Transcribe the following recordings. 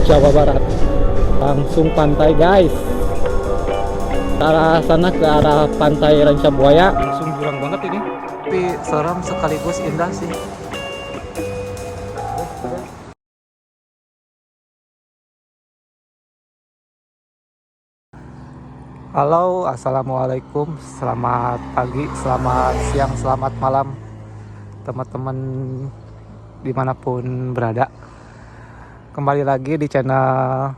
Jawa Barat. Langsung pantai guys, ke arah sana, ke arah pantai Ranca Buaya. Langsung jurang banget ini, tapi serem sekaligus indah sih. Halo, assalamualaikum, selamat pagi, selamat siang, selamat malam teman-teman dimanapun berada. Kembali lagi di channel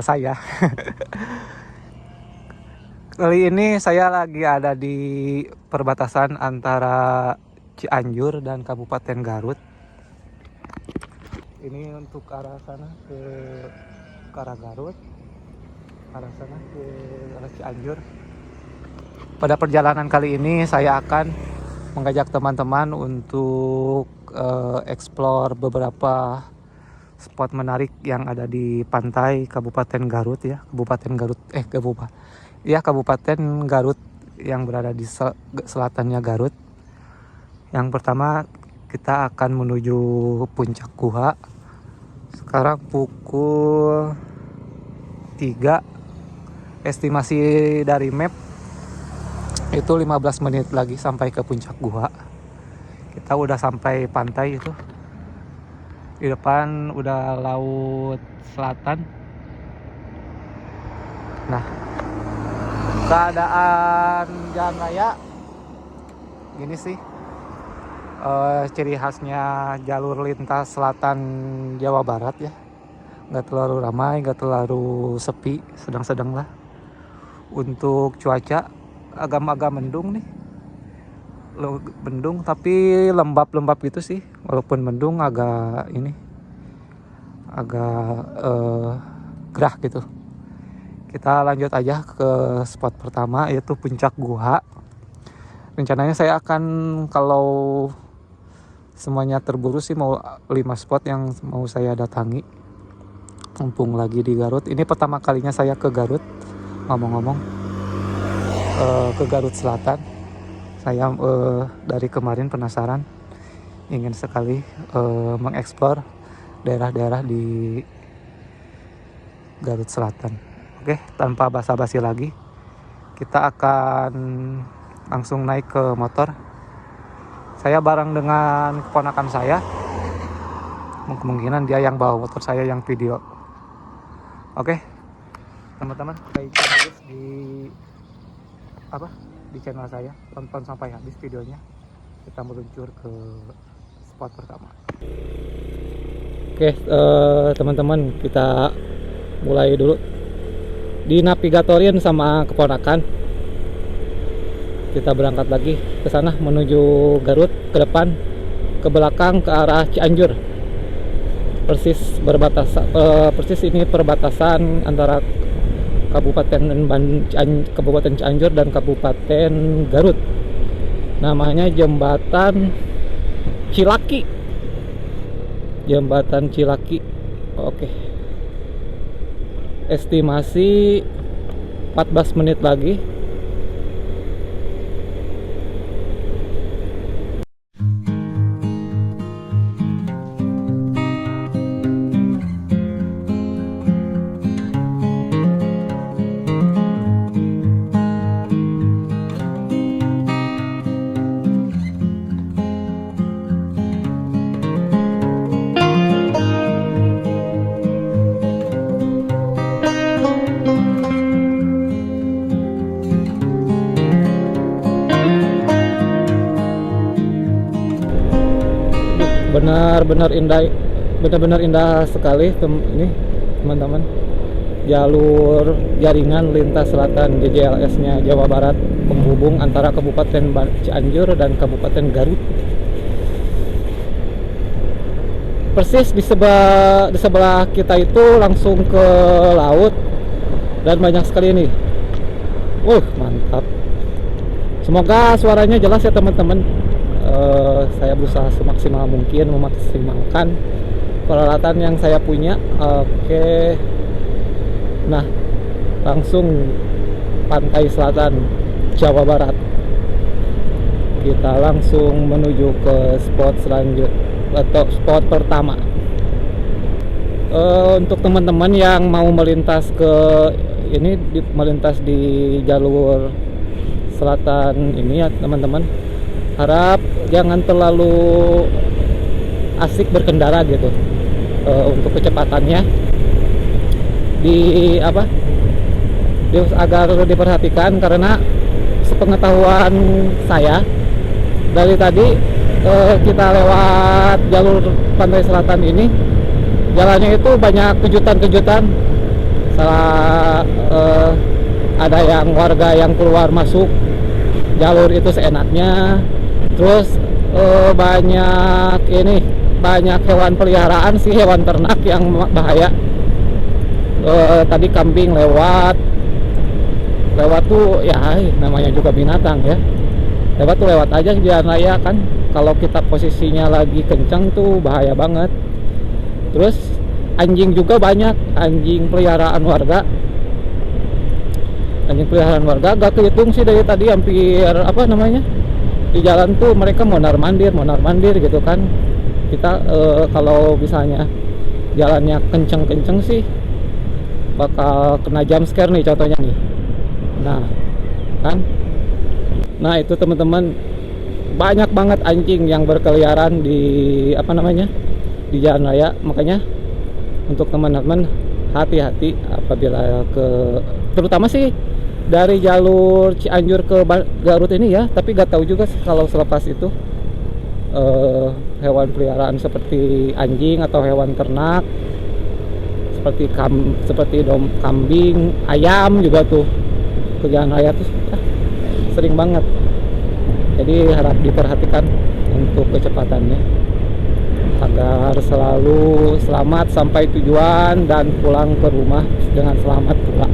saya. Kali ini saya lagi ada di perbatasan antara Cianjur dan Kabupaten Garut. Ini untuk arah sana ke arah Garut, arah sana ke arah Cianjur. Pada perjalanan kali ini saya akan mengajak teman-teman untuk explore beberapa spot menarik yang ada di pantai Kabupaten Garut ya, Kabupaten Garut yang berada di selatannya Garut. Yang pertama kita akan menuju Puncak Guha. Sekarang pukul 3, estimasi dari map itu 15 menit lagi sampai ke Puncak Guha. Kita udah sampai pantai itu. Di depan udah laut selatan. Nah, keadaan jalan raya gini sih. Ciri khasnya jalur lintas selatan Jawa Barat ya. Nggak terlalu ramai, nggak terlalu sepi, sedang-sedang lah. Untuk cuaca agak mendung nih. Mendung tapi lembab gitu sih. Walaupun mendung agak gerah gitu. Kita lanjut aja ke spot pertama, yaitu Puncak Guha. Rencananya saya akan, kalau semuanya terburu sih, mau 5 spot yang mau saya datangi. Mumpung lagi di Garut. Ini pertama kalinya saya ke Garut. Ngomong-ngomong, ke Garut Selatan. Saya dari kemarin penasaran, ingin sekali mengeksplor daerah-daerah di Garut Selatan. Oke, tanpa basa-basi lagi, kita akan langsung naik ke motor. Saya bareng dengan keponakan saya. Kemungkinan dia yang bawa motor, saya yang video. Oke, teman-teman, stay terus di channel saya, tonton sampai habis videonya. Kita meluncur ke spot pertama. Oke, teman-teman, kita mulai dulu. Dinavigatorin sama keponakan. Kita berangkat lagi ke sana menuju Garut, ke depan, ke belakang, ke arah Cianjur. Persis ini perbatasan antara Kabupaten Cianjur dan Kabupaten Garut. Namanya Jembatan Cilaki. Jembatan Cilaki. Oke. Estimasi 14 menit lagi. Benar-benar indah sekali ini teman-teman. Jalur jaringan lintas selatan JJLS-nya Jawa Barat, penghubung antara Kabupaten Cianjur dan Kabupaten Garut. Persis di sebelah kita itu langsung ke laut dan banyak sekali ini. Mantap. Semoga suaranya jelas ya teman-teman. Saya berusaha semaksimal mungkin memaksimalkan peralatan yang saya punya. Oke. Nah, langsung pantai selatan Jawa Barat. Kita langsung menuju ke spot selanjutnya atau spot pertama. Untuk teman-teman yang mau melintas ke ini melintas di jalur selatan ini ya teman-teman, harap jangan terlalu asik berkendara gitu. Untuk kecepatannya agar diperhatikan, karena sepengetahuan saya dari tadi kita lewat jalur pantai selatan ini, jalannya itu banyak kejutan-kejutan. Ada yang warga yang keluar masuk jalur itu seenaknya, terus banyak hewan peliharaan sih, hewan ternak yang bahaya. Tadi kambing lewat tuh ya, namanya juga binatang ya, lewat aja di jalan raya kan. Kalau kita posisinya lagi kencang tuh bahaya banget. Terus anjing juga banyak, anjing peliharaan warga gak kehitung sih dari tadi, hampir di jalan tuh mereka mondar mandir gitu kan. Kita kalau misalnya jalannya kenceng sih bakal kena jump scare nih contohnya nih. Nah itu teman-teman, banyak banget anjing yang berkeliaran di di jalan raya. Makanya untuk teman-teman hati-hati apabila terutama sih dari jalur Cianjur ke Garut ini ya. Tapi gak tahu juga sih kalau selepas itu hewan peliharaan seperti anjing atau hewan ternak seperti kambing, ayam juga tuh ke jalan raya tuh sering banget. Jadi harap diperhatikan untuk kecepatannya agar selalu selamat sampai tujuan dan pulang ke rumah dengan selamat pula.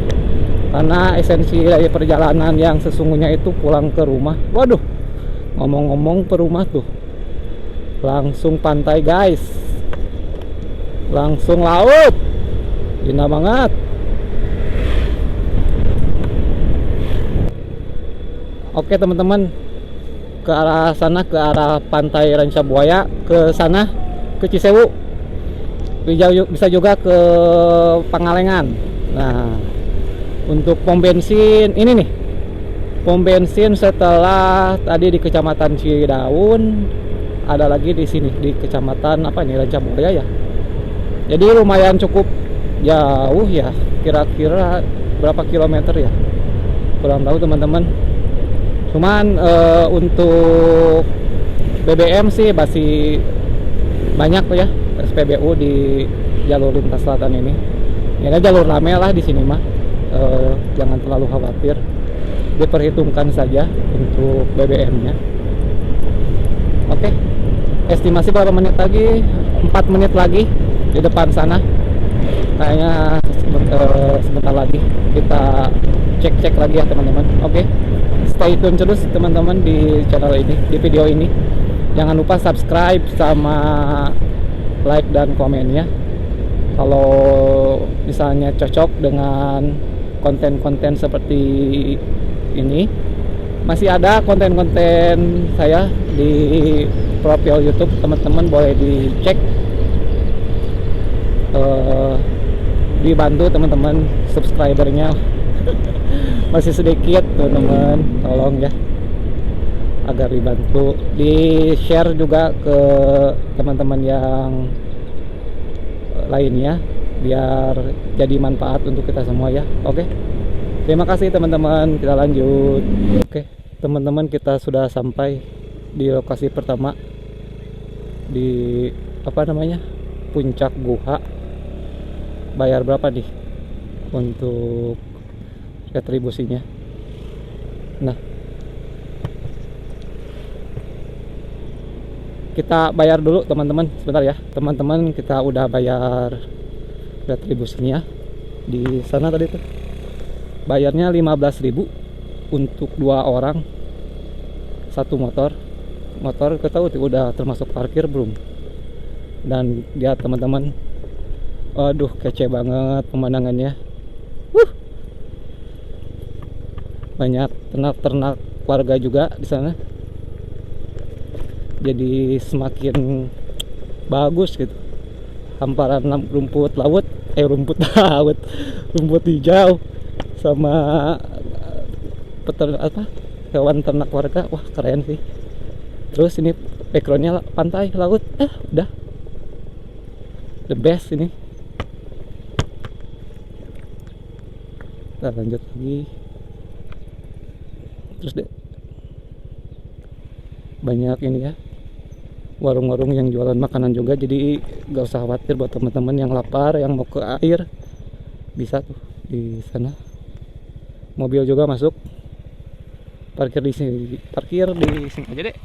Karena esensi dari perjalanan yang sesungguhnya itu pulang ke rumah. Waduh, ngomong-ngomong ke rumah tuh, langsung pantai guys, langsung laut, indah banget. Oke teman-teman, ke arah sana, ke arah pantai Ranca Buaya, ke sana, ke Cisewu, bisa juga ke Pangalengan. Nah, untuk pom bensin ini nih, pom bensin setelah tadi di Kecamatan Cidaun, ada lagi di sini di Kecamatan Ranca Buaya ya. Jadi lumayan cukup jauh ya, kira-kira berapa kilometer ya, kurang tahu teman-teman. Cuman untuk BBM sih masih banyak tuh ya SPBU di jalur lintas selatan ini. Ya jalur rame lah di sini mah. Jangan terlalu khawatir, diperhitungkan saja untuk BBM-nya. Oke, estimasi berapa menit lagi? 4 menit lagi di depan sana. Kayaknya sebentar lagi kita cek lagi ya teman-teman. Oke, stay tune terus teman-teman di channel ini, di video ini. Jangan lupa subscribe sama like dan komennya. Kalau misalnya cocok dengan konten-konten seperti ini, masih ada konten-konten saya di profil YouTube, teman-teman boleh dicek. Dibantu teman-teman, subscribernya masih sedikit teman-teman, tolong ya, agar dibantu, di share juga ke teman-teman yang lainnya biar jadi manfaat untuk kita semua ya. Oke, terima kasih teman-teman, kita lanjut. Oke teman-teman, kita sudah sampai di lokasi pertama di Puncak Guha. Bayar berapa nih untuk retribusinya? Nah, kita bayar dulu teman-teman, sebentar ya teman-teman. Kita udah bayar retribusinya di sana tadi tuh. Bayarnya 15.000 untuk 2 orang, 1 motor. Ketahui udah termasuk parkir belum? Dan lihat teman-teman, aduh kece banget pemandangannya. Banyak ternak warga juga di sana. Jadi semakin bagus gitu. hamparan rumput laut, rumput laut, rumput hijau sama peternak apa, hewan ternak warga. Wah keren sih. Terus ini backgroundnya pantai laut, udah the best ini. Kita lanjut lagi. Terus deh banyak ini ya, warung-warung yang jualan makanan juga, jadi gak usah khawatir buat teman-teman yang lapar, yang mau ke air bisa tuh di sana. Mobil juga masuk, parkir di sini aja deh.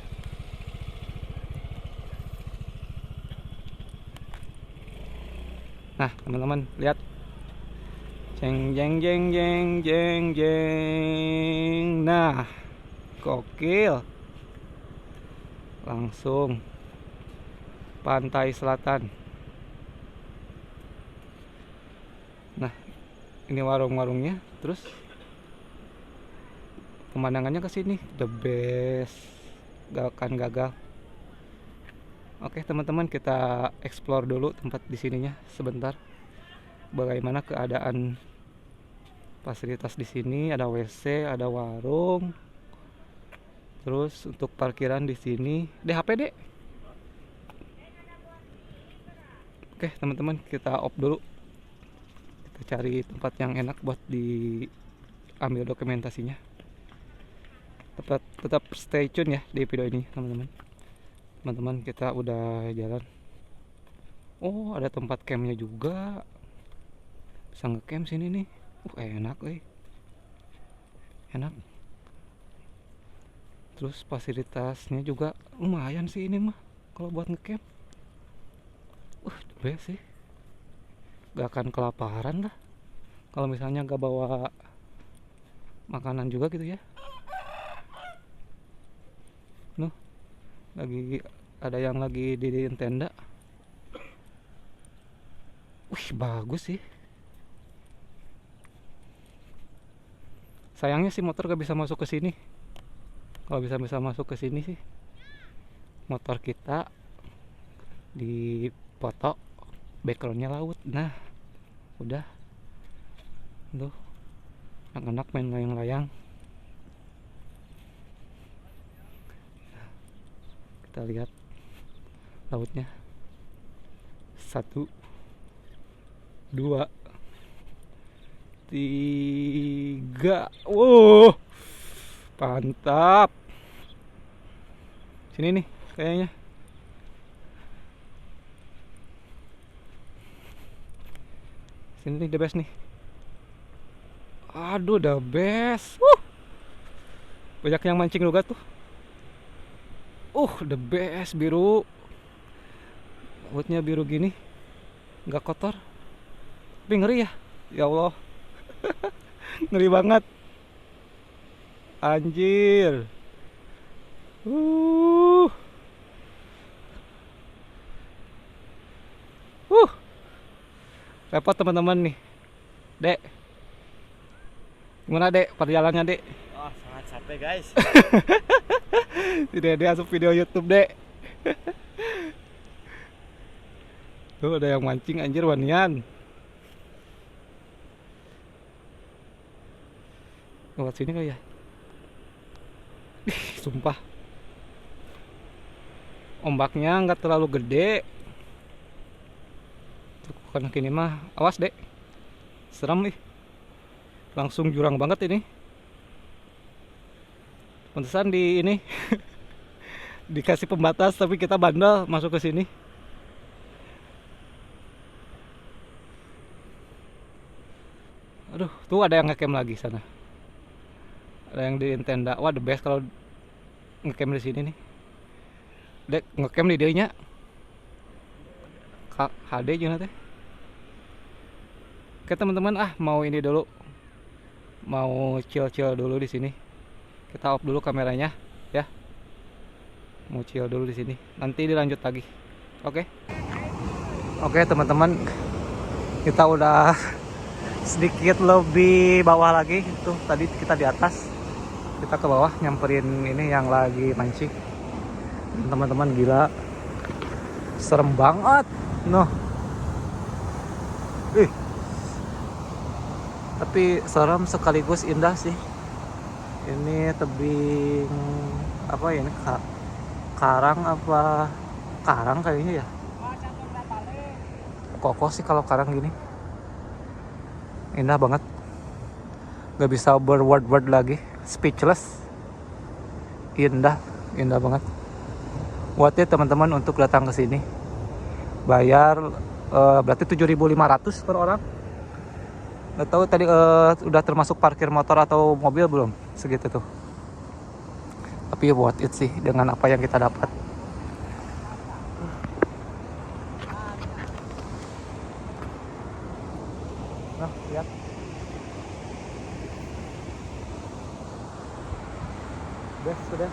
Nah teman-teman lihat, jeng jeng jeng jeng jeng jeng. Nah gokil, langsung pantai selatan. Nah ini warung-warungnya, terus pemandangannya ke sini the best, gak akan gagal. Oke teman-teman, kita explore dulu tempat di sininya sebentar. Bagaimana keadaan fasilitas di sini? Ada WC, ada warung. Terus untuk parkiran di sini DHP dek. Oke teman-teman, kita off dulu. Kita cari tempat yang enak buat diambil dokumentasinya. Tetap stay tune ya di video ini teman-teman. Teman-teman kita udah jalan. Oh ada tempat campnya juga, bisa ngecamp sini nih. Enak enak. Terus fasilitasnya juga lumayan sih ini mah kalau buat ngecamp. The best sih, gak akan kelaparan lah kalau misalnya gak bawa makanan juga gitu ya. Lagi ada yang lagi di tenda. Bagus sih. Sayangnya sih motor gak bisa masuk ke sini. Kalau bisa masuk ke sini sih, motor kita dipoto, backgroundnya laut. Nah udah tuh, anak-anak main layang-layang. Kita lihat lautnya. 1 2 3. Wow, mantap. Sini nih kayaknya. Sini nih the best nih. Aduh the best. Banyak yang mancing juga tuh. The best, biru. Lautnya biru gini, nggak kotor, tapi ngeri ya. Ya Allah, ngeri banget, anjir. Repot teman-teman nih, dek. Gimana dek perjalanannya dek? Sangat capek guys. Tidak ada masuk video YouTube dek. Tuh ada yang mancing anjir, wanian. Lewat sini kali ya. Sumpah, ombaknya nggak terlalu gede. Bukan kini mah, awas dek, serem nih. Langsung jurang banget ini. Pantesan di ini dikasih pembatas, tapi kita bandel masuk ke sini. Aduh, tuh ada yang ngecamp lagi sana. Ada yang di tenda. Wah, the best kalau ngecamp di sini nih. Dek, ngecamp di dieunya. Kak HD juga teh. Oke teman-teman, mau ini dulu. Mau chill-chill dulu di sini. Kita off dulu kameranya, ya. Mau chill dulu di sini. Nanti dilanjut lagi. Oke. Oke teman-teman, kita udah sedikit lebih bawah lagi. Tuh tadi kita di atas, kita ke bawah nyamperin ini yang lagi mancing. Teman-teman gila, serem banget. Ih, tapi serem sekaligus indah sih. Ini tebing apa ya ini? Karang apa? Karang kayaknya ya. Kokoh sih kalau karang gini. Indah banget. Gak bisa berword-word lagi. Speechless. Indah banget. Buat ya teman-teman untuk datang ke sini. Bayar berarti 7.500 per orang. Nggak tahu tadi udah termasuk parkir motor atau mobil belum, segitu tuh. Tapi ya worth it sih dengan apa yang kita dapat. Nah, lihat. Sudah.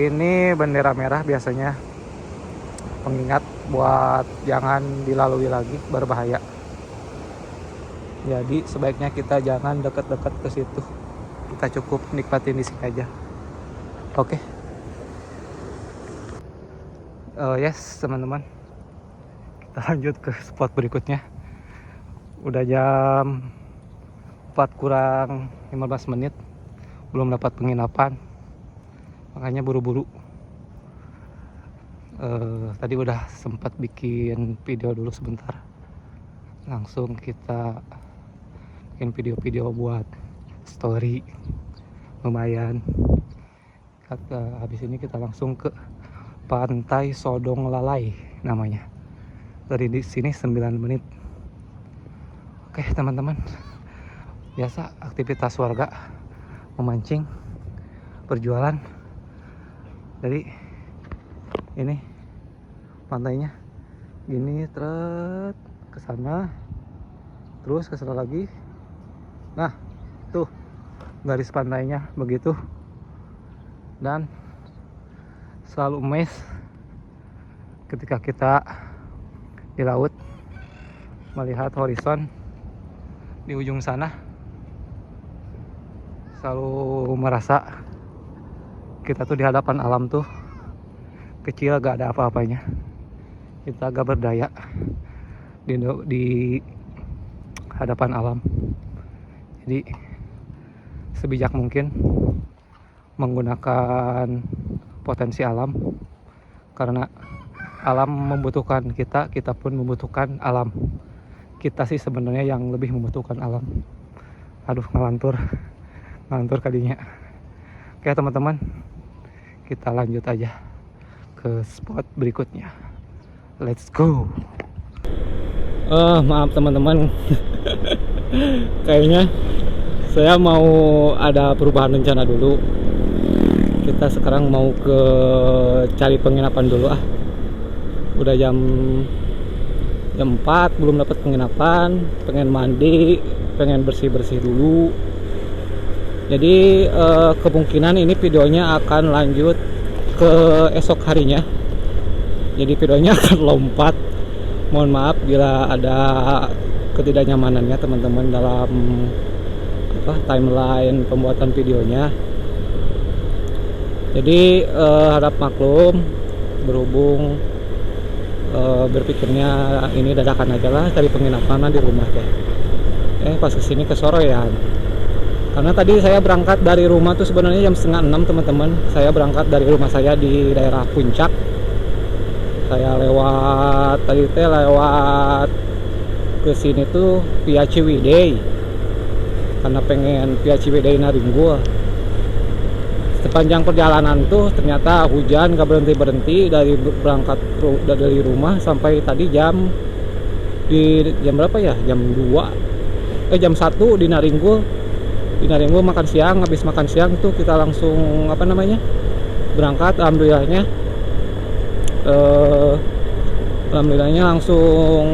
Ini bendera merah biasanya pengingat buat jangan dilalui lagi, berbahaya. Jadi sebaiknya kita jangan dekat-dekat ke situ. Kita cukup nikmatin di sini aja. Oke. Yes teman-teman. Kita lanjut ke spot berikutnya. Udah jam 4 kurang 15 menit. Belum dapat penginapan. Makanya buru-buru. Tadi udah sempat bikin video dulu sebentar. Langsung kita bikin video-video buat story. Lumayan. Habis ini kita langsung ke Pantai Sodong Lalai namanya. Dari di sini 9 menit. Oke teman-teman. Biasa aktivitas warga memancing, berjualan. Jadi ini pantainya gini, tret ke sana, terus ke sana lagi. Nah, tuh garis pantainya begitu. Dan selalu amazed ketika kita di laut melihat horizon di ujung sana. Selalu merasa kita tuh di hadapan alam tuh kecil, gak ada apa-apanya. Kita gak berdaya di hadapan alam. Jadi sebijak mungkin menggunakan potensi alam, karena alam membutuhkan kita, kita pun membutuhkan alam. Kita sih sebenarnya yang lebih membutuhkan alam. Aduh, ngelantur kalinya. Oke teman-teman, kita lanjut aja ke spot berikutnya. Let's go. Maaf teman-teman. Kayaknya saya mau ada perubahan rencana dulu. Kita sekarang mau ke cari penginapan dulu Udah jam 4 belum dapat penginapan, pengen mandi, pengen bersih-bersih dulu. Jadi kemungkinan ini videonya akan lanjut ke esok harinya. Jadi videonya akan lompat. Mohon maaf bila ada ketidaknyamanannya teman-teman dalam timeline pembuatan videonya. Jadi harap maklum, berhubung berpikirnya ini dadakan aja lah cari penginapan di rumah teh. Pas kesini kesorean. Karena tadi saya berangkat dari rumah tuh sebenarnya jam 5:30 teman-teman. Saya berangkat dari rumah saya di daerah Puncak. Saya lewat ke sini tuh via Ciwidey. Karena pengen via Ciwidey Naringgul. Sepanjang perjalanan tuh ternyata hujan gak berhenti dari berangkat dari rumah sampai tadi jam berapa ya? Jam 2. Jam 1 di Naringgul. Di Naringgul makan siang, habis makan siang tuh kita langsung berangkat. Alhamdulillahnya langsung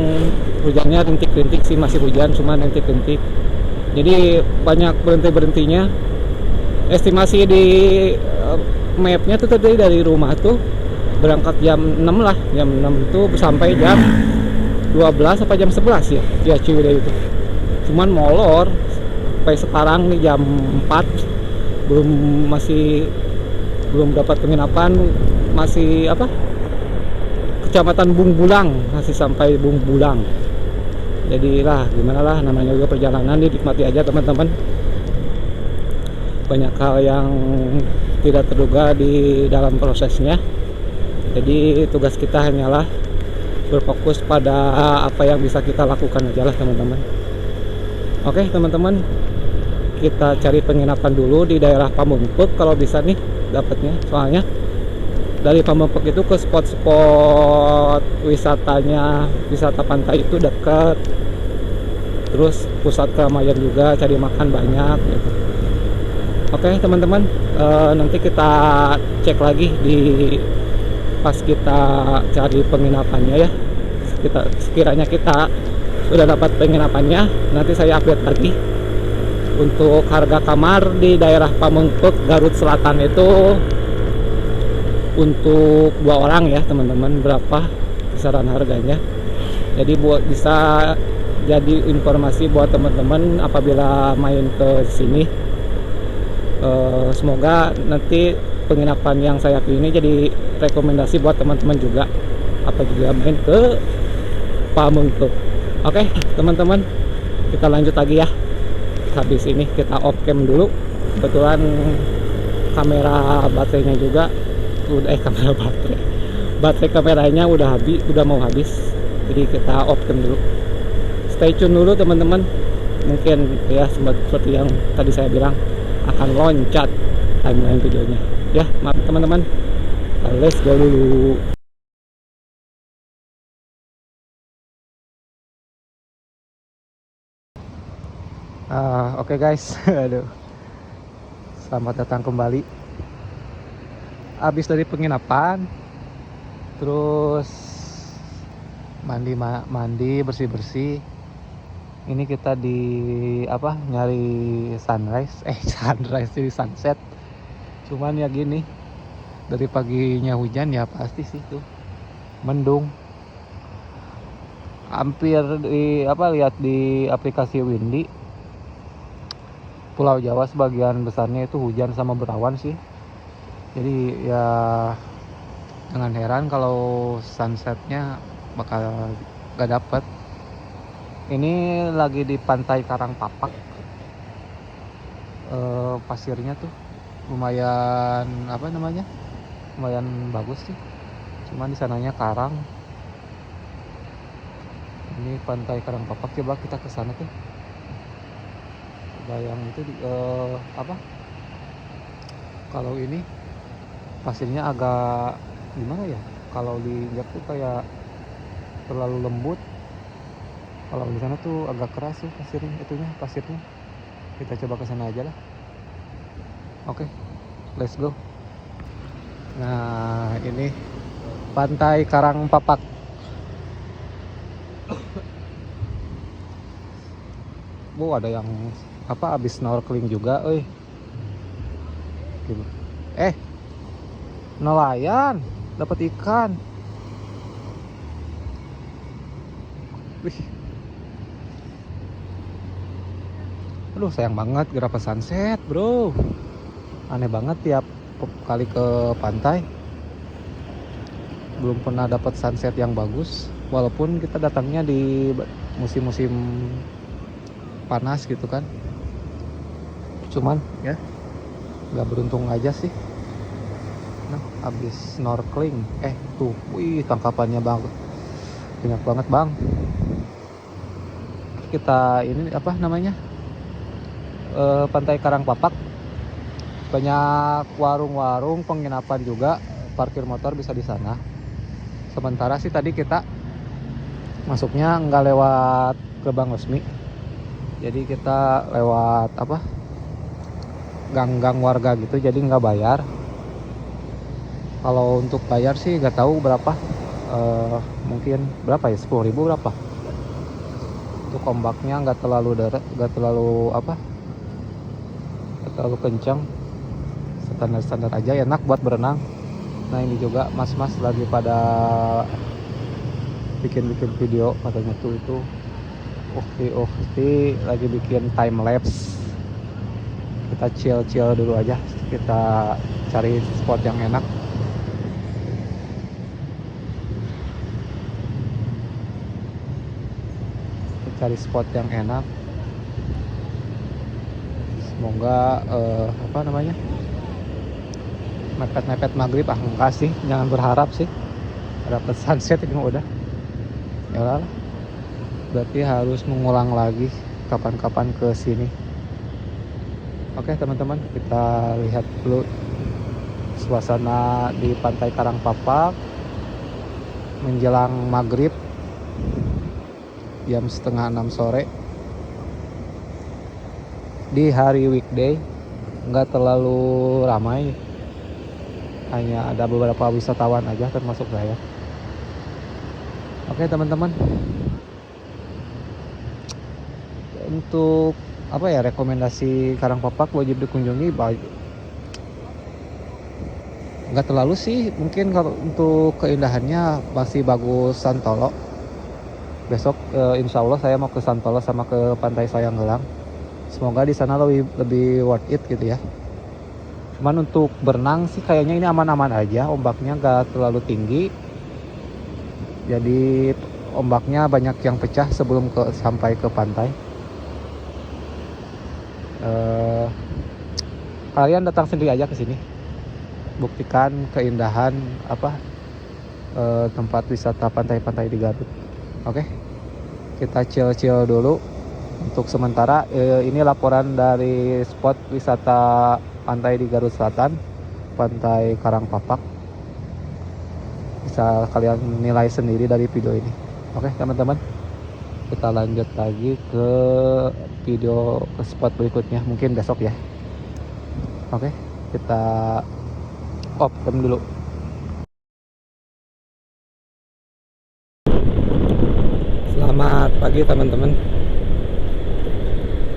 hujannya rintik-rintik sih, masih hujan cuma rintik-rintik. Jadi banyak berhentinya. Estimasi di mapnya tuh tadi dari rumah tuh berangkat jam 6 lah, jam 6 itu sampai jam 12 apa jam 11 ya Ciwidey itu. Cuman molor sampai sekarang nih jam 4 belum dapat penginapan, masih Kecamatan Bungbulang, masih sampai Bungbulang. Jadi lah gimana lah, namanya juga perjalanan, dinikmati aja teman-teman. Banyak hal yang tidak terduga di dalam prosesnya. Jadi tugas kita hanyalah berfokus pada apa yang bisa kita lakukan aja lah teman-teman. Oke teman-teman, kita cari penginapan dulu di daerah Pamengpeuk kalau bisa nih dapatnya. Soalnya dari Pamengpeuk itu ke spot-spot wisatanya, wisata pantai itu dekat. Terus pusat keramaian juga, cari makan banyak gitu. Oke teman-teman, nanti kita cek lagi di pas kita cari penginapannya ya. Sekiranya kita sudah dapat penginapannya, nanti saya update lagi. Untuk harga kamar di daerah Pamengpeuk Garut Selatan itu untuk 2 orang ya teman-teman, berapa kisaran harganya. Jadi buat bisa jadi informasi buat teman-teman apabila main ke sini. Semoga nanti penginapan yang saya pilih ini jadi rekomendasi buat teman-teman juga apabila main ke Pamengpeuk. Oke teman-teman, kita lanjut lagi ya. Habis ini kita off cam dulu. Kebetulan kamera baterainya juga udah baterai kameranya udah mau habis. Jadi kita off cam dulu. Stay tune dulu teman-teman. Mungkin ya seperti yang tadi saya bilang, akan loncat timeline videonya ya. Maaf teman-teman, let's go dulu. Oke guys, aduh, selamat datang kembali. Habis dari penginapan, terus mandi bersih. Ini kita di nyari sunrise, sunrise jadi sunset. Cuman ya gini, dari paginya hujan ya pasti sih tuh mendung. Hampir lihat di aplikasi Windy, Pulau Jawa sebagian besarnya itu hujan sama berawan sih. Jadi ya jangan heran kalau sunsetnya bakal gak dapet. Ini lagi di pantai Karangpapak. Pasirnya tuh lumayan lumayan bagus sih. Cuman di sananya karang. Ini pantai Karangpapak, coba kita ke sana tuh. Bayang itu kalau ini pasirnya agak gimana ya? Kalau diinjak tuh kayak terlalu lembut. Kalau di sana tuh agak keras tuh pasirnya. Kita coba ke sana aja lah. Oke, let's go. Nah, ini pantai Karangpapak. Ada yang habis snorkeling juga, nelayan dapat ikan. Wih. Aduh, sayang banget gak dapet sunset, bro. Aneh banget tiap kali ke pantai belum pernah dapat sunset yang bagus. Walaupun kita datangnya di musim-musim panas gitu kan. Cuman ya gak beruntung aja sih. Nah, habis snorkeling. Tuh, wih, tangkapannya banyak banget bang. Kita ini pantai Karangpapak, banyak warung-warung, penginapan juga, parkir motor bisa di sana. Sementara sih tadi kita masuknya nggak lewat gerbang resmi, jadi kita lewat gang-gang warga gitu, jadi nggak bayar. Kalau untuk bayar sih nggak tahu berapa, mungkin berapa ya, 10.000 berapa. Untuk ombaknya nggak terlalu kencang, standar aja, enak buat berenang. Nah ini juga mas-mas lagi pada bikin video, katanya tuh itu ukti lagi bikin time lapse. Kita chill dulu aja, kita cari spot yang enak. cari spot yang enak. Semoga apa namanya, mepet-mepet maghrib. Enggak sih, jangan berharap sih dapat sunset. Ini mah udah ya lah, berarti harus mengulang lagi kapan-kapan ke sini. Oke teman-teman, kita lihat dulu suasana di Pantai Karangpapak menjelang maghrib jam 5:30 sore di hari weekday. Nggak terlalu ramai, hanya ada beberapa wisatawan aja termasuk saya. Oke teman-teman, untuk apa ya, rekomendasi Karangpapak wajib dikunjungi. Nggak terlalu sih, mungkin kalau untuk keindahannya masih bagus Santolo. Besok insya Allah saya mau ke Santolo sama ke Pantai Sayanggelang. Semoga di sana lebih worth it gitu ya. Cuman untuk berenang sih kayaknya ini aman-aman aja, ombaknya nggak terlalu tinggi. Jadi ombaknya banyak yang pecah sebelum sampai ke pantai. Kalian datang sendiri aja ke sini, buktikan keindahan tempat wisata pantai-pantai di Garut. Oke, kita chill dulu untuk sementara. Ini laporan dari spot wisata pantai di Garut Selatan, Pantai Karangpapak. Bisa kalian nilai sendiri dari video ini. Oke teman-teman, kita lanjut lagi ke video ke spot berikutnya mungkin besok ya. Oke, kita open dulu. Selamat pagi teman-teman.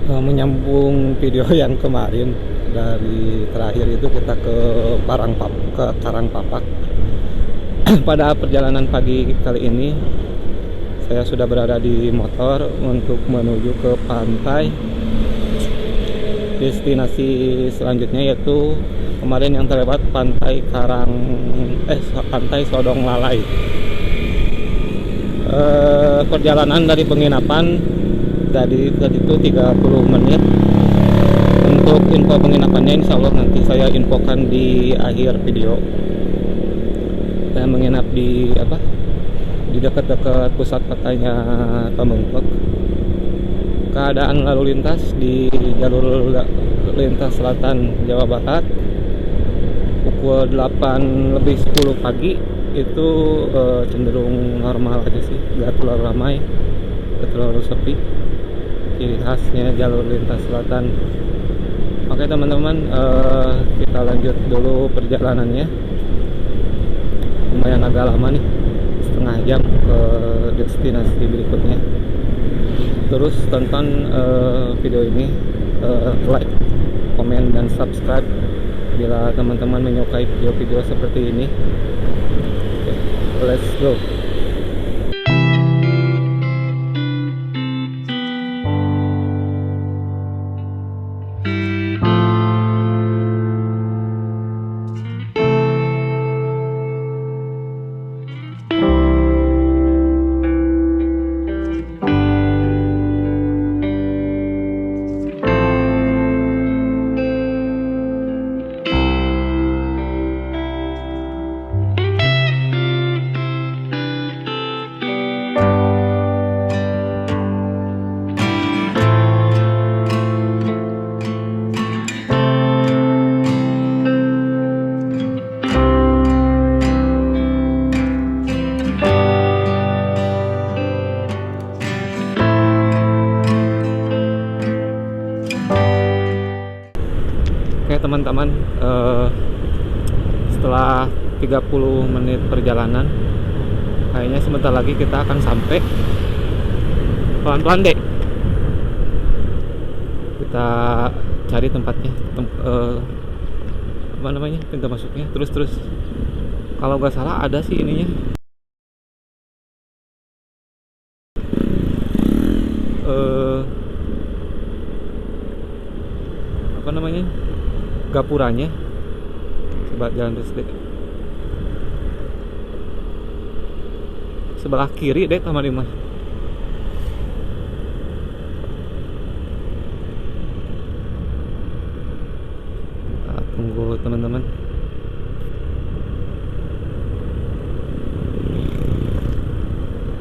Menyambung video yang kemarin, dari terakhir itu kita ke Karangpapak. Pada perjalanan pagi kali ini saya sudah berada di motor untuk menuju ke pantai. Destinasi selanjutnya yaitu kemarin yang terlewat Pantai Sodong Lalai. Perjalanan dari penginapan tadi itu 30 menit. Untuk info penginapannya insya Allah nanti saya infokan di akhir video. Saya menginap di dekat-dekat pusat kotanya Pamengpeuk. Keadaan lalu lintas di jalur lintas selatan Jawa Barat pukul 8:10 pagi itu cenderung normal aja sih, nggak terlalu ramai, nggak terlalu sepi. Ciri khasnya jalur lintas selatan. Oke teman-teman, kita lanjut dulu perjalanannya. Lumayan agak lama nih, setengah jam ke destinasi berikutnya. Terus tonton video ini, like, komen, dan subscribe bila teman-teman menyukai video-video seperti ini. Oke, let's go. Teman-teman, setelah 30 menit perjalanan kayaknya sebentar lagi kita akan sampai. Pelan-pelan deh, kita cari tempatnya, apa namanya, pintu masuknya. Terus kalau nggak salah ada sih ininya, apa namanya, gapuranya. Coba jalan terus deh, sebelah kiri deh kamar 5. tuh teman-teman.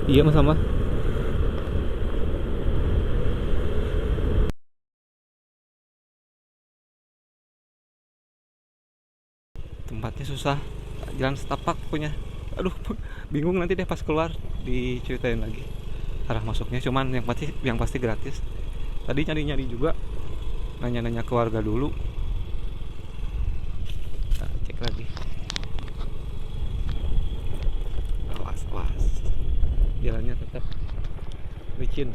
Iya sama. Tempatnya susah, jalan setapak punya. Aduh, bingung nanti deh pas keluar diceritain lagi arah masuknya. Cuman yang pasti gratis. Tadi nyari-nyari juga, nanya-nanya ke warga dulu. Nah, cek lagi. Awas, awas. Jalannya tetap licin.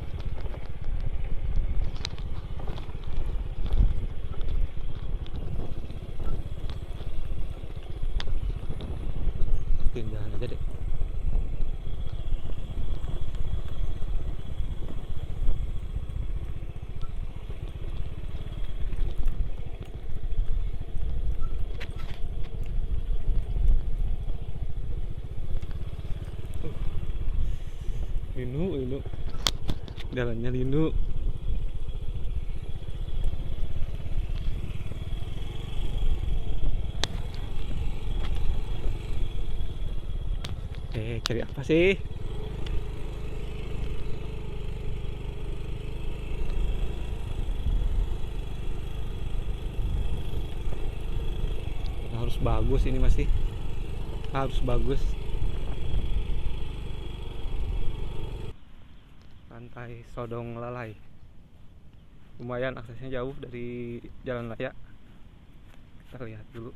Pindahan aja deh. Linu, jalannya linu. Cari apa sih? Harus bagus ini masih. Harus bagus. Pantai Sodong Lalai. Lumayan aksesnya jauh dari jalan raya. Kita lihat dulu.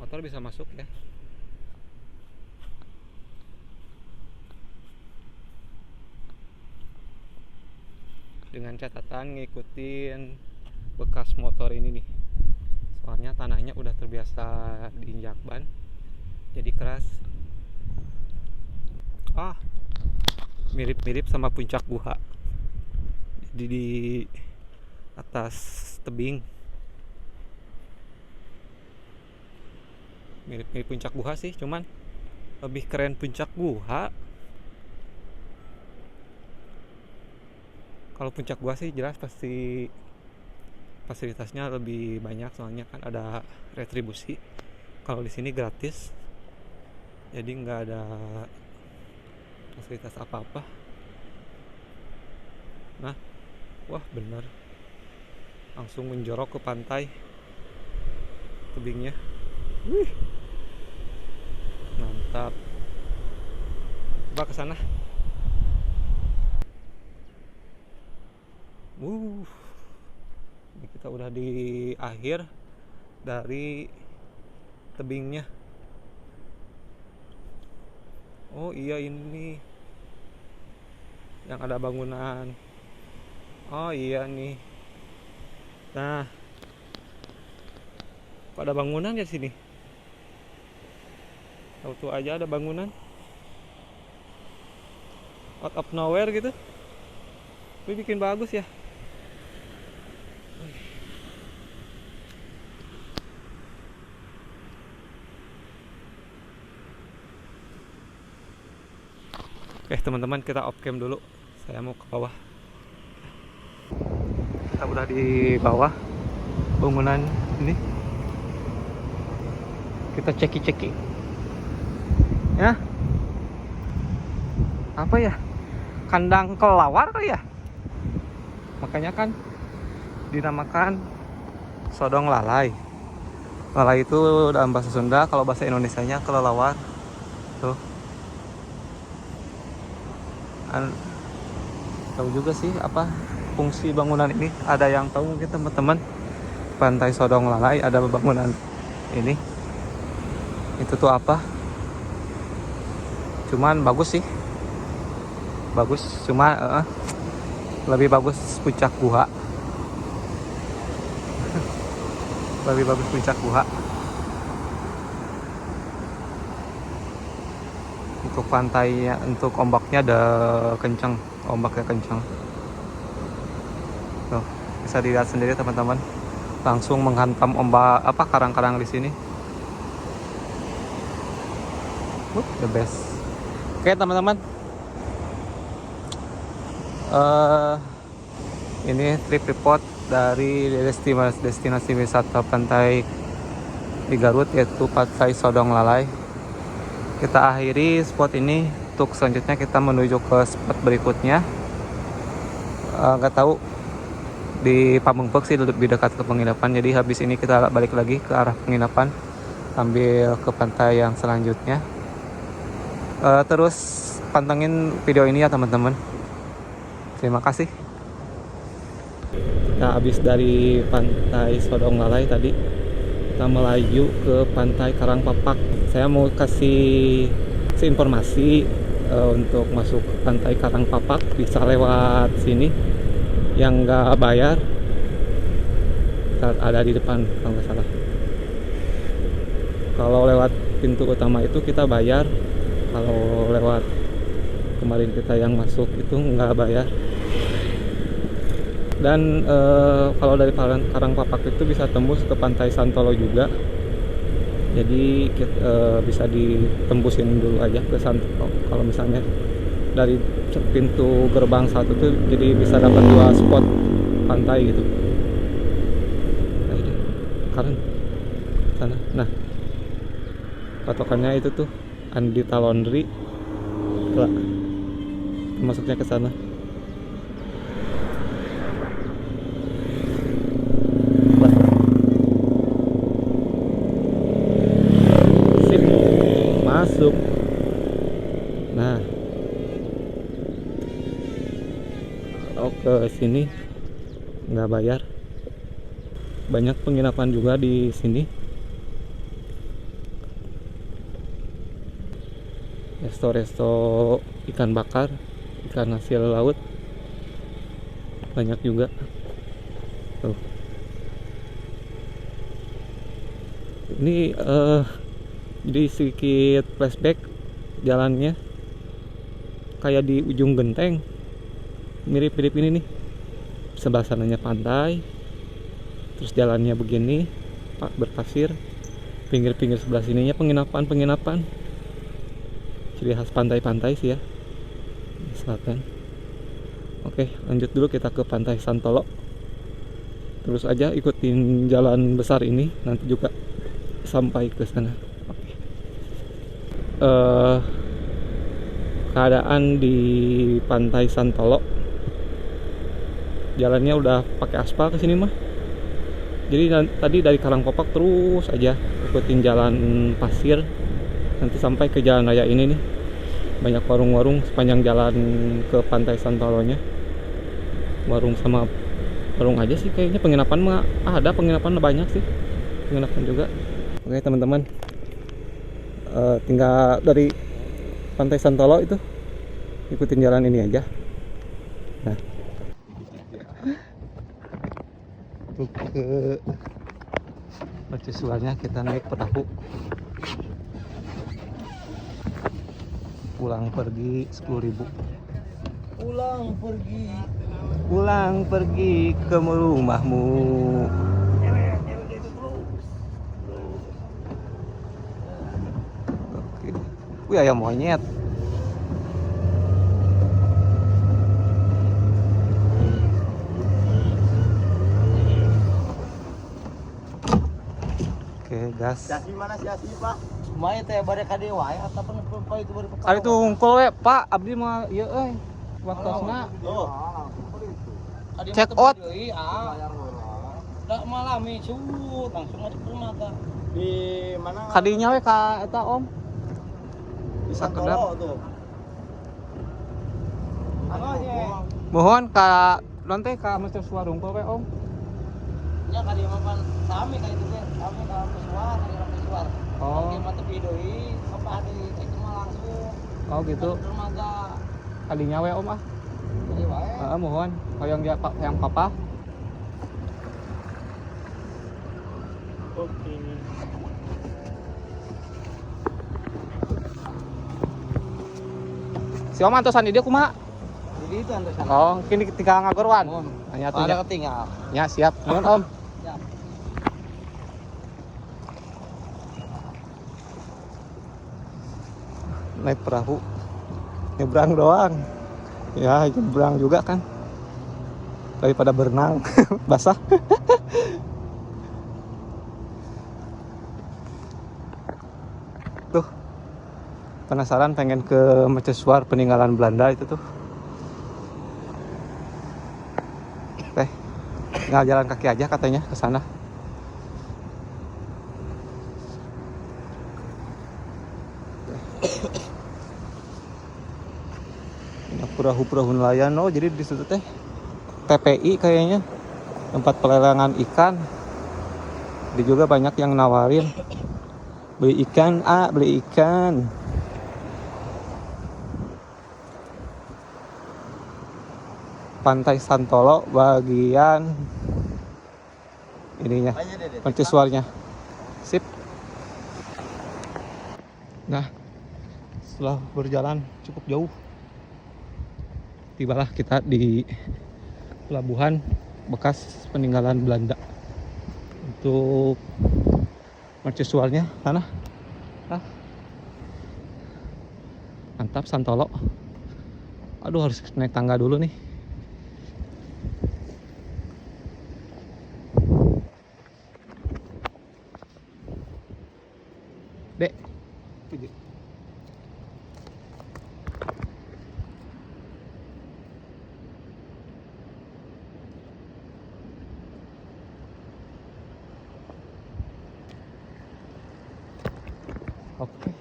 Motor bisa masuk ya. Dengan catatan ngikutin bekas motor ini nih. Soalnya tanahnya udah terbiasa diinjak ban, jadi keras. Mirip-mirip sama puncak Guha. Jadi di atas tebing. Mirip-mirip puncak Guha sih, cuman lebih keren puncak Guha. Kalau puncak Guha sih jelas pasti fasilitasnya lebih banyak, soalnya kan ada retribusi. Kalau di sini gratis, jadi nggak ada fasilitas apa-apa. Nah, wah bener, langsung menjorok ke pantai tebingnya. Wih, mantap. Coba ke sana. Ini kita udah di akhir dari tebingnya. Oh iya, ini yang ada bangunan. Oh iya nih. Nah, kok ada bangunan ya di sini? Tahu aja ada bangunan. Out of nowhere gitu. Tapi bikin bagus ya. Oke teman-teman, kita off cam dulu. Saya mau ke bawah. Kita udah di bawah bangunan ini. Kita ceki-ceki. Ya. Apa ya? Kandang kelawar kali ya? Makanya kan dinamakan Sodong Lalai. Lalai itu dalam bahasa Sunda, kalau bahasa Indonesianya kelelawar. Tuh. Tahu juga sih apa fungsi bangunan ini. Ada yang tahu mungkin teman-teman. Pantai Sodong Lalai ada bangunan ini. Itu tuh apa? Cuman bagus sih. Bagus, cuma lebih bagus puncak Guha. Lebih bagus puncak Guha. Untuk pantainya, untuk ombaknya ada kencang, ombaknya kencang. Tuh, bisa dilihat sendiri teman-teman. Langsung menghantam ombak karang-karang di sini. The best. Oke teman-teman, ini trip report dari destinasi wisata pantai di Garut, yaitu Pantai Sodong Lalai. Kita akhiri spot ini. Untuk selanjutnya kita menuju ke spot berikutnya. Nggak tahu, di Pamengpeuk sih lebih dekat ke penginapan. Jadi habis ini kita balik lagi ke arah penginapan sambil ke pantai yang selanjutnya. Terus pantengin video ini ya teman-teman. Terima kasih. Kita habis dari Pantai Sodong Lalai tadi, kita melaju ke Pantai Karangpapak. Saya mau kasih informasi untuk masuk ke Pantai Karangpapak bisa lewat sini yang nggak bayar. Ada di depan kalau nggak salah. Kalau lewat pintu utama itu kita bayar. Kalau lewat kemarin kita yang masuk itu nggak bayar. Dan kalau dari Karangpapak itu bisa tembus ke Pantai Santolo juga. Jadi bisa ditembusin dulu aja ke Santolo. Kalau misalnya dari pintu gerbang satu tuh, jadi bisa dapat 2 spot pantai gitu. Nah, ini keren sana. Nah, patokannya itu tuh Andita Laundry. Tuh, masuknya ke sana. Masuk. Nah, ke sini nggak bayar. Banyak penginapan juga di sini. Resto ikan bakar, ikan hasil laut banyak juga. Tuh. Ini jadi sedikit flashback jalannya kayak di ujung genteng, mirip-mirip ini nih. Sebelah sananya pantai, terus jalannya begini berpasir, pinggir-pinggir sebelah sininya penginapan. Ciri khas pantai-pantai sih ya di selatan. Oke, lanjut dulu kita ke Pantai Santolo. Terus aja ikutin jalan besar ini, nanti juga sampai ke sana. Keadaan di Pantai Santolo, jalannya udah pakai aspal ke sini mah. Jadi tadi dari Karangpapak terus aja ikutin jalan pasir, nanti sampai ke jalan raya ini nih. Banyak warung-warung sepanjang jalan ke Pantai Santolonya. Warung sama warung aja sih kayaknya. Penginapan mah ada, penginapan banyak sih, penginapan juga. Oke teman-teman, tinggal dari Pantai Santolo itu ikutin jalan ini aja. Nah, untuk ke mercusuarnya kita naik perahu. Pulang pergi 10.000. Pulang pergi ke rumahmu. Wih, ayam monyet. Oke, gas. Siasi mana siasi, Pak? Main teh bare ka dewa ya atau perempuan itu bare Kali itu hungkul we, Pak. Abdi mah ieu euy. Waktosna. Check out. Da malam cut langsung ada rumah ta. Di mana? Kadinya we ka eta, Om. Bisa kedap tuh. Mohon ka non teh ka mercusuar hungkul we, Om. Ya kali mapan sami ka itu teh. Sami ka mercusuar. Oh. Oke, mata deui apa ada cek mah langsung. Oh, gitu. Dermaga. Kadinya we, Om ah. Jadi wae. Mohon hoyong dia Pak yang papa. Oke. Si Om antosan di dia kumaha? Jadi itu antosan. Oh, kini tinggal ngagorwan. Hanya tuh. Ada ketinggal. Ya, siap. Mohon, Om. Siap. naik perahu nyebrang doang ya, nyebrang juga kan daripada berenang basah. Tuh penasaran pengen ke mercusuar peninggalan Belanda itu tuh. Tinggal jalan kaki aja katanya ke sana. Perahu-perahu nelayan. Oh, jadi di situ teh TPI kayaknya, tempat pelelangan ikan. Jadi juga banyak yang nawarin beli ikan, beli ikan. Pantai Santolo bagian ininya, mercusuarnya. Sip. Nah, setelah berjalan cukup jauh, tibalah kita di pelabuhan bekas peninggalan Belanda untuk mercusuarnya sana. Nah, mantap Santolo. Aduh, harus naik tangga dulu nih. Dek. Oke.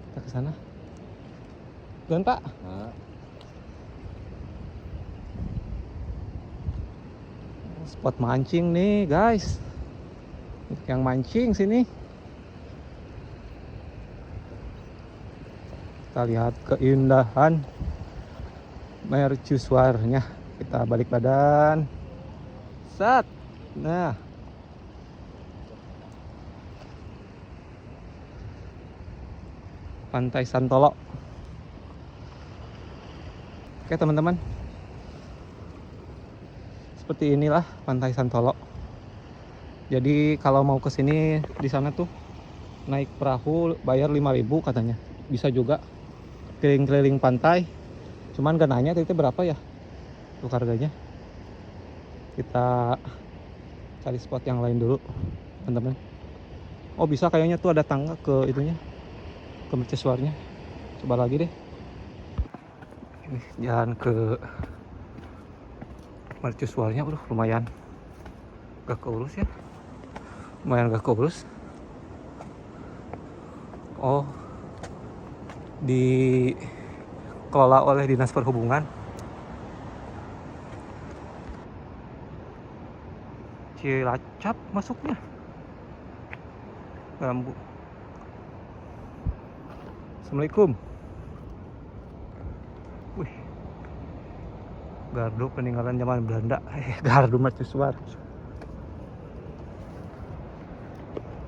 Kita ke sana. Dan Pak. Spot mancing nih, guys. Yang mancing sini. Kita lihat keindahan mercusuarnya. Kita balik badan. Set. Nah. Pantai Santolo. Oke, teman-teman. Seperti inilah Pantai Santolo. Jadi kalau mau ke sini di sana tuh naik perahu bayar 5.000 katanya. Bisa juga keliling-keliling pantai. Cuman gak nanya itu berapa ya tuh harganya. Kita cari spot yang lain dulu, teman-teman. Oh, bisa kayaknya tuh ada tangga ke itunya, ke mercusuarnya. Coba lagi deh. Ini jalan ke mercusuarnya. Lumayan gak keurus ya. Lumayan gak keurus. Oh, dikelola oleh Dinas Perhubungan. Cilacap masuknya. Bambu. Assalamualaikum. Wih, gardu peninggalan zaman Belanda. Gardu mercusuar.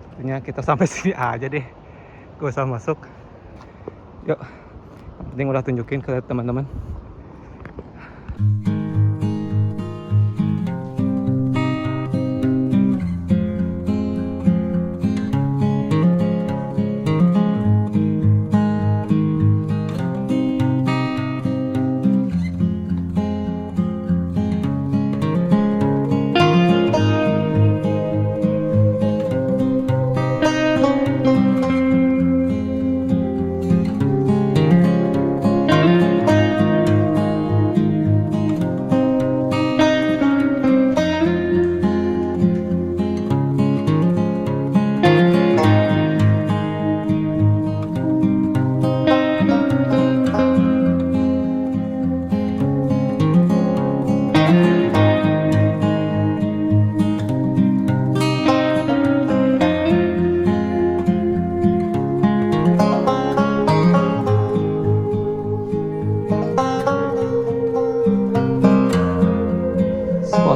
Sepertinya kita sampai sini aja deh. Gak usah masuk. Yuk, yang penting udah tunjukin ke teman-teman.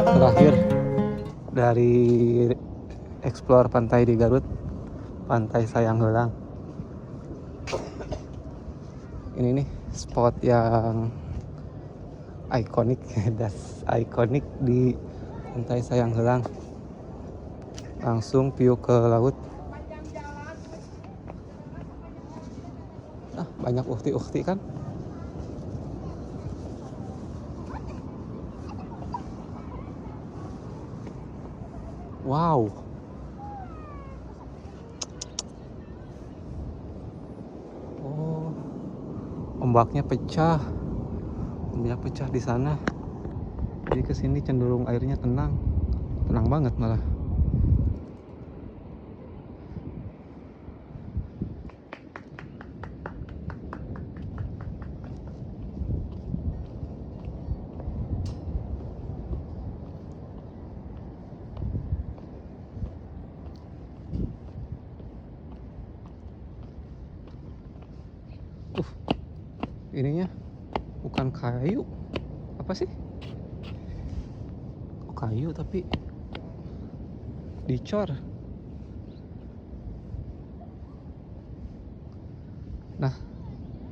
Terakhir dari explore pantai di Garut, Pantai Sayang Heulang. Ini nih spot yang ikonik, ikonik di Pantai Sayang Heulang. Langsung view ke laut. banyak ukti-ukti kan. Wow. Oh, ombaknya pecah. Ombaknya pecah di sana. Jadi ke sini cenderung airnya tenang. Tenang banget malah. Ininya bukan kayu, apa sih? Oh, kayu tapi dicor. Nah,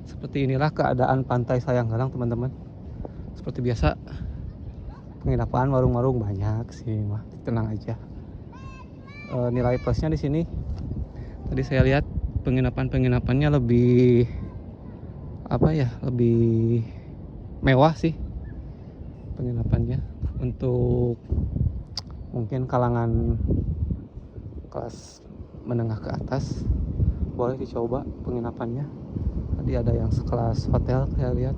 seperti inilah keadaan pantai Sayanggalang, teman-teman. Seperti biasa, penginapan warung-warung banyak sih, mah tenang aja. Nilai plusnya di sini, tadi saya lihat penginapannya lebih apa ya, lebih mewah sih penginapannya untuk mungkin kalangan kelas menengah ke atas. Boleh dicoba penginapannya. Tadi ada yang sekelas hotel saya lihat.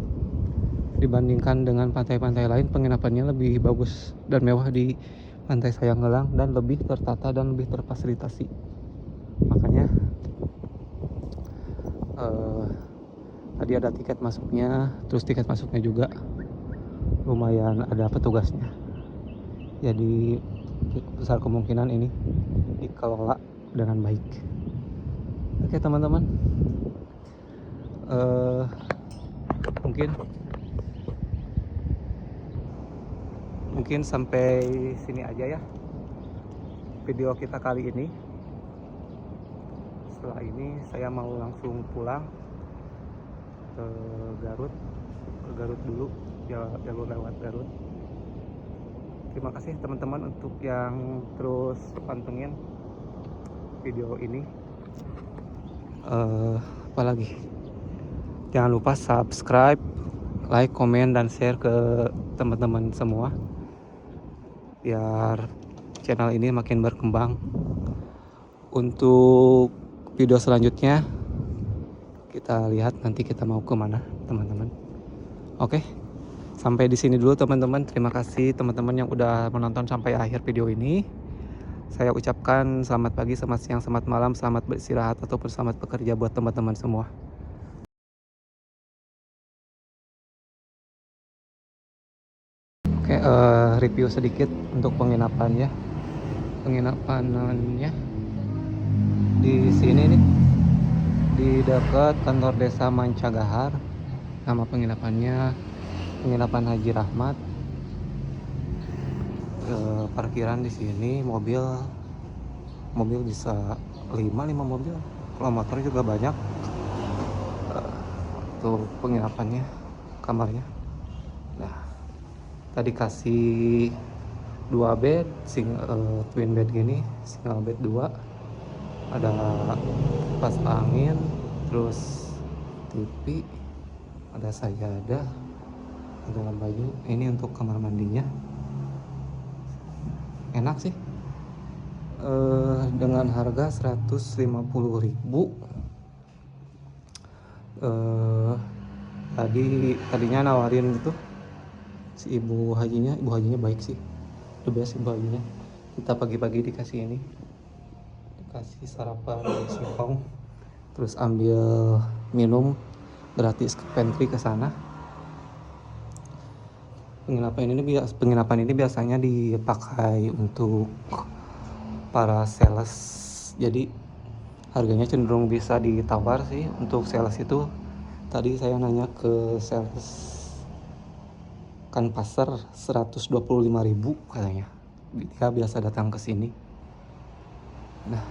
Dibandingkan dengan pantai-pantai lain, penginapannya lebih bagus dan mewah di pantai Sayanggalang dan lebih tertata dan lebih terfasilitasi. Makanya tadi ada tiket masuknya, terus tiket masuknya juga lumayan ada petugasnya. Jadi besar kemungkinan ini dikelola dengan baik. Oke teman-teman, mungkin sampai sini aja ya video kita kali ini. Setelah ini saya mau langsung pulang ke Garut dulu, jalur lewat Garut. Terima kasih teman-teman untuk yang terus pantengin video ini. Apalagi jangan lupa subscribe, like, komen, dan share ke teman-teman semua biar channel ini makin berkembang. Untuk video selanjutnya kita lihat nanti kita mau kemana teman-teman. Oke, sampai di sini dulu teman-teman. Terima kasih teman-teman yang udah menonton sampai akhir video ini. Saya ucapkan selamat pagi, selamat siang, selamat malam, selamat beristirahat ataupun selamat bekerja buat teman-teman semua. Oke, review sedikit untuk penginapannya. Penginapannya di sini nih, di dekat kantor desa Mancagahar. Nama penginapannya Penginapan Haji Rahmat. Parkiran di sini mobil bisa 5 mobil, kalau motor juga banyak. Tuh penginapannya, kamarnya. Nah, tadi kasih 2 bed, twin bed gini, single bed 2. Ada kipas angin, terus TV, ada sajadah, ada baju. Ini untuk kamar mandinya. Enak sih. Dengan harga 150.000. Tadinya nawarin gitu si ibu hajinya baik sih, the best ibu hajinya. Kita pagi-pagi dikasih sarapan singkong, terus ambil minum gratis ke pantry ke sana. Penginapan ini biasanya dipakai untuk para sales, jadi harganya cenderung bisa ditawar sih untuk sales itu. Tadi saya nanya ke sales kan pasar 125.000 katanya. Dia biasa datang ke sini. Nah,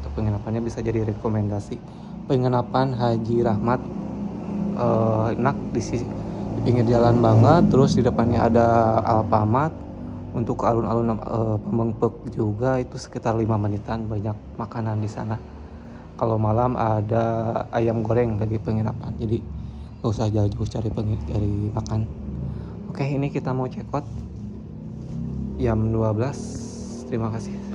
untuk penginapannya bisa jadi rekomendasi. Penginapan Haji Rahmat enak di pinggir jalan banget, terus di depannya ada Alfamart. Untuk alun-alun Pemengpek juga itu sekitar 5 menitan, banyak makanan di sana. Kalau malam ada ayam goreng dari penginapan, jadi gak usah jauh-jauh cari makan. Oke, ini kita mau check out jam 12. Terima kasih.